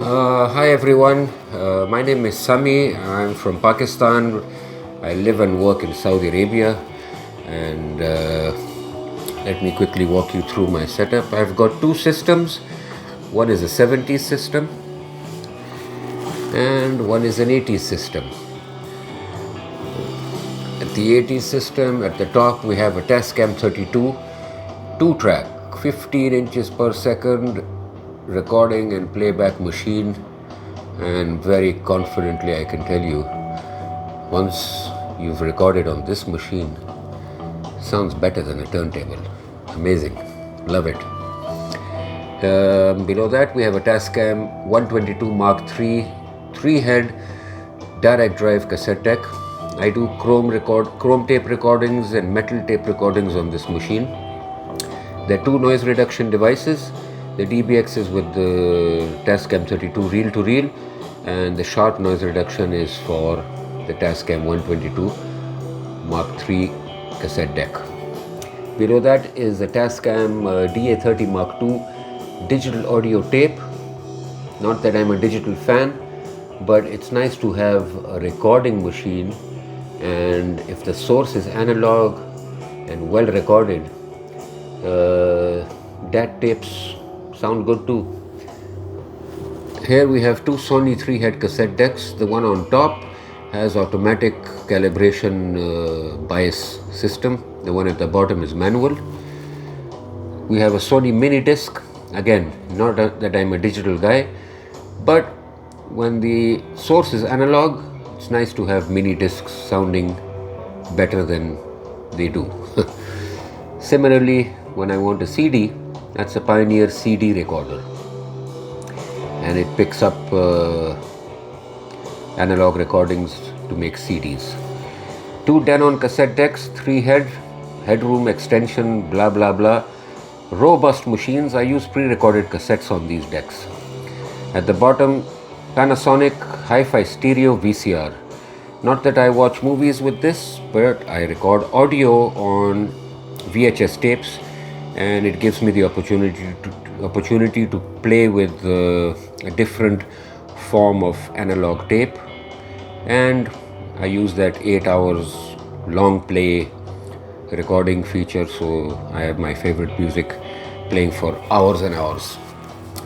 Hi everyone, my name is Sami. I'm from Pakistan. I live and work in Saudi Arabia, and let me quickly walk you through my setup. I've got two systems. One is a 70s system and one is an 80s system. At the 80s system, at the top we have a Tascam 32 2-track 15 inches per second recording and playback machine, and very confidently I can tell you, once you've recorded on this machine, sounds better than a turntable. Amazing, love it. Below that we have a Tascam 122 Mark III 3-head direct drive cassette deck. I do chrome tape recordings and metal tape recordings on this machine. There are two noise reduction devices. The DBX is with the Tascam 32 reel to reel, and the sharp noise reduction is for the Tascam 122 Mark III cassette deck. Below that is the Tascam DA30 Mark II digital audio tape. Not that I'm a digital fan, but it's nice to have a recording machine, and if the source is analog and well recorded, DAT tapes sound good too. Here we have two Sony 3-head cassette decks. The one on top has automatic calibration bias system. The one at the bottom is manual. We have a Sony mini disc. Again, not that I'm a digital guy, but when the source is analog, it's nice to have mini discs sounding better than they do. Similarly, when I want a CD, that's a Pioneer CD recorder, and it picks up analog recordings to make CDs. Two Denon cassette decks, 3-head, headroom extension, blah blah blah. Robust machines. I use pre-recorded cassettes on these decks. At the bottom, Panasonic Hifi Stereo VCR. Not that I watch movies with this, but I record audio on VHS tapes, and it gives me the opportunity to play with a different form of analog tape, and I use that 8 hours long play recording feature, so I have my favorite music playing for hours and hours.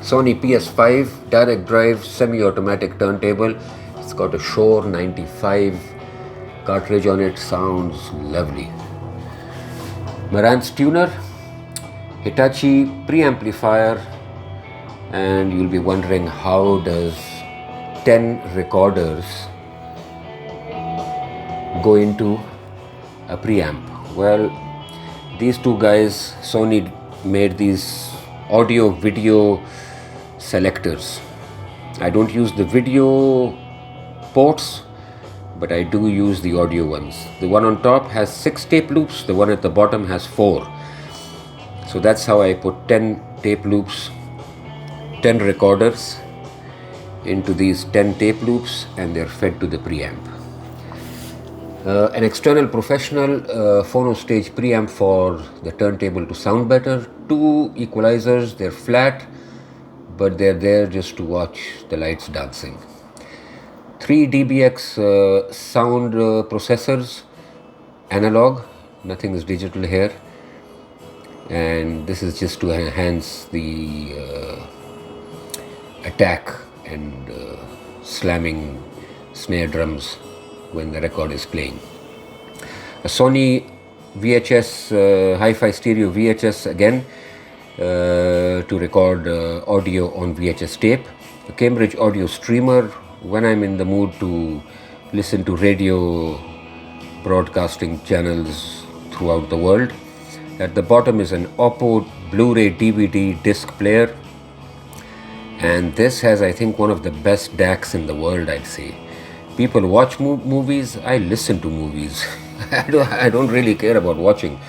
Sony PS5 direct drive semi-automatic turntable. It's got a Shure 95 cartridge on it, sounds lovely. Marantz tuner, Hitachi preamplifier, and you'll be wondering, how does 10 recorders go into a preamp? Well, these two guys, Sony, made these audio video selectors. I don't use the video ports, but I do use the audio ones. The one on top has 6 tape loops, the one at the bottom has 4. So that's how I put 10 tape loops, 10 recorders into these 10 tape loops, and they're fed to the preamp. An external professional phono stage preamp for the turntable to sound better. 2 equalizers, they're flat, but they're there just to watch the lights dancing. 3 DBX sound processors, analog, nothing is digital here, and this is just to enhance the attack and slamming snare drums when the record is playing. A Sony VHS, Hi-Fi Stereo VHS again, to record audio on VHS tape. A Cambridge audio streamer when I'm in the mood to listen to radio broadcasting channels throughout the world. At the bottom is an Oppo Blu-ray DVD disc player, and this has, I think, one of the best DACs in the world, I'd say. People watch movies, I listen to movies. I don't really care about watching,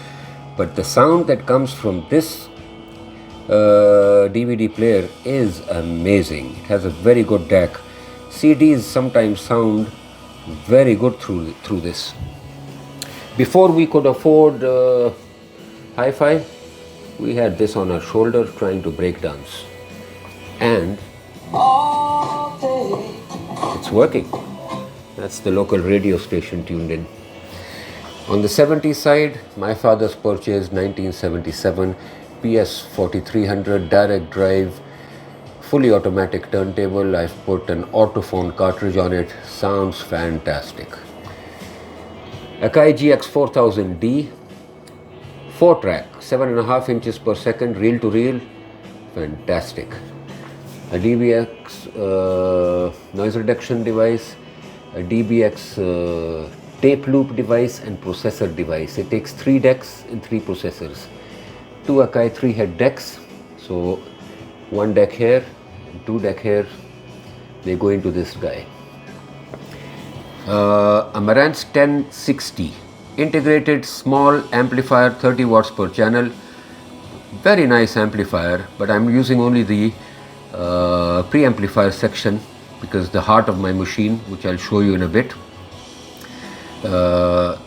but the sound that comes from this DVD player is amazing. It has a very good DAC. CDs sometimes sound very good through this. Before we could afford hi-fi, we had this on our shoulder trying to break dance. And it's working. That's the local radio station tuned in. On the 70s side, my father's purchased 1977 PS 4300 direct drive, fully automatic turntable. I've put an Autophone cartridge on it. Sounds fantastic. Akai GX 4000D, 4-track, 7.5 inches per second, reel to reel, fantastic. A DBX noise reduction device, a DBX tape loop device and processor device. It takes 3 decks and 3 processors. 2 Akai 3-head decks, so 1 deck here and 2 deck here, they go into this guy. A Marantz 1060 integrated small amplifier, 30 watts per channel. Very nice amplifier, but I'm using only the preamplifier section because the heart of my machine, which I'll show you in a bit,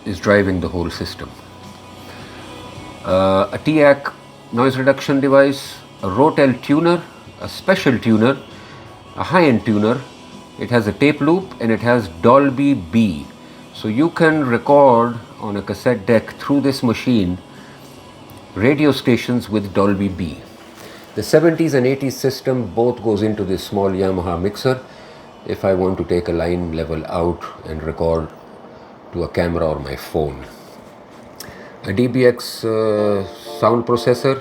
is driving the whole system. A TAC noise reduction device, a Rotel tuner, a special tuner, a high-end tuner. It has a tape loop and it has Dolby B. So you can record on a cassette deck through this machine radio stations with Dolby B. The 70s and 80s system both goes into this small Yamaha mixer if I want to take a line level out and record to a camera or my phone. A DBX sound processor,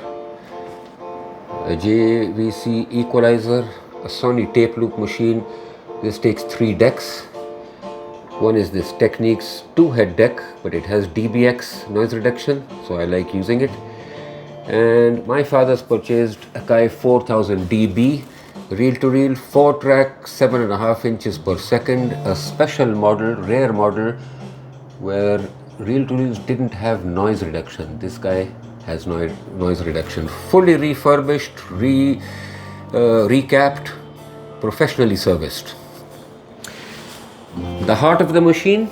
a JVC equalizer, a Sony tape loop machine. This takes 3 decks. One is this Technics 2-head deck, but it has DBX noise reduction, so I like using it. And my father's purchased Akai 4000 DB, reel to reel, 4-track, 7.5 inches per second, a special model, rare model, where reel to reels didn't have noise reduction. This guy has noise reduction. Fully refurbished, recapped, professionally serviced. The heart of the machine,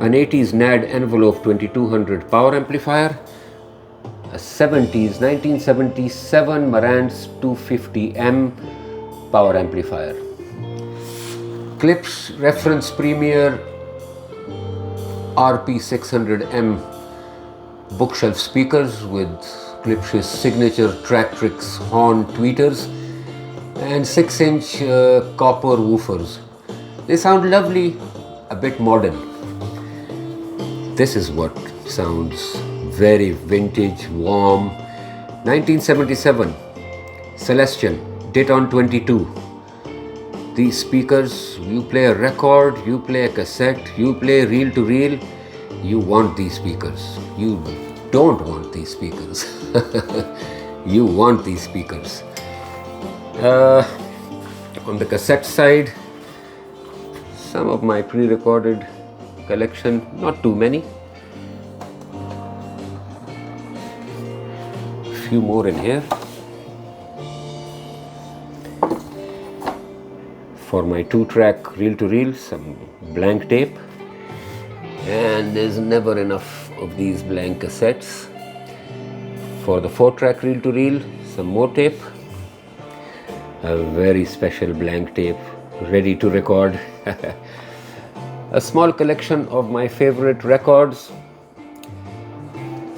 an 80s NAD envelope 2200 power amplifier, a 1977 Marantz 250M power amplifier. Klipsch reference Premier RP600M bookshelf speakers with Klipsch's signature Tractrix horn tweeters and 6-inch copper woofers. They sound lovely, a bit modern. This is what sounds very vintage, warm. 1977 Celestion Dayton 22. These speakers, you play a record, you play a cassette, you play reel to reel, you want these speakers. You don't want these speakers. You want these speakers. On the cassette side, some of my pre-recorded collection, not too many. Few more in here. For my 2-track reel to reel, some blank tape. And there's never enough of these blank cassettes. For the 4-track reel to reel, some more tape. A very special blank tape, ready to record. A small collection of my favorite records,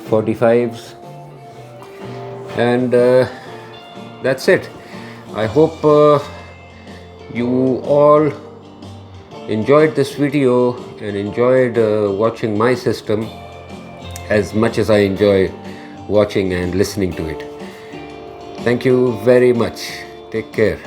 45s, and that's it. I hope you all enjoyed this video and enjoyed watching my system as much as I enjoy watching and listening to it. Thank you very much. Take care.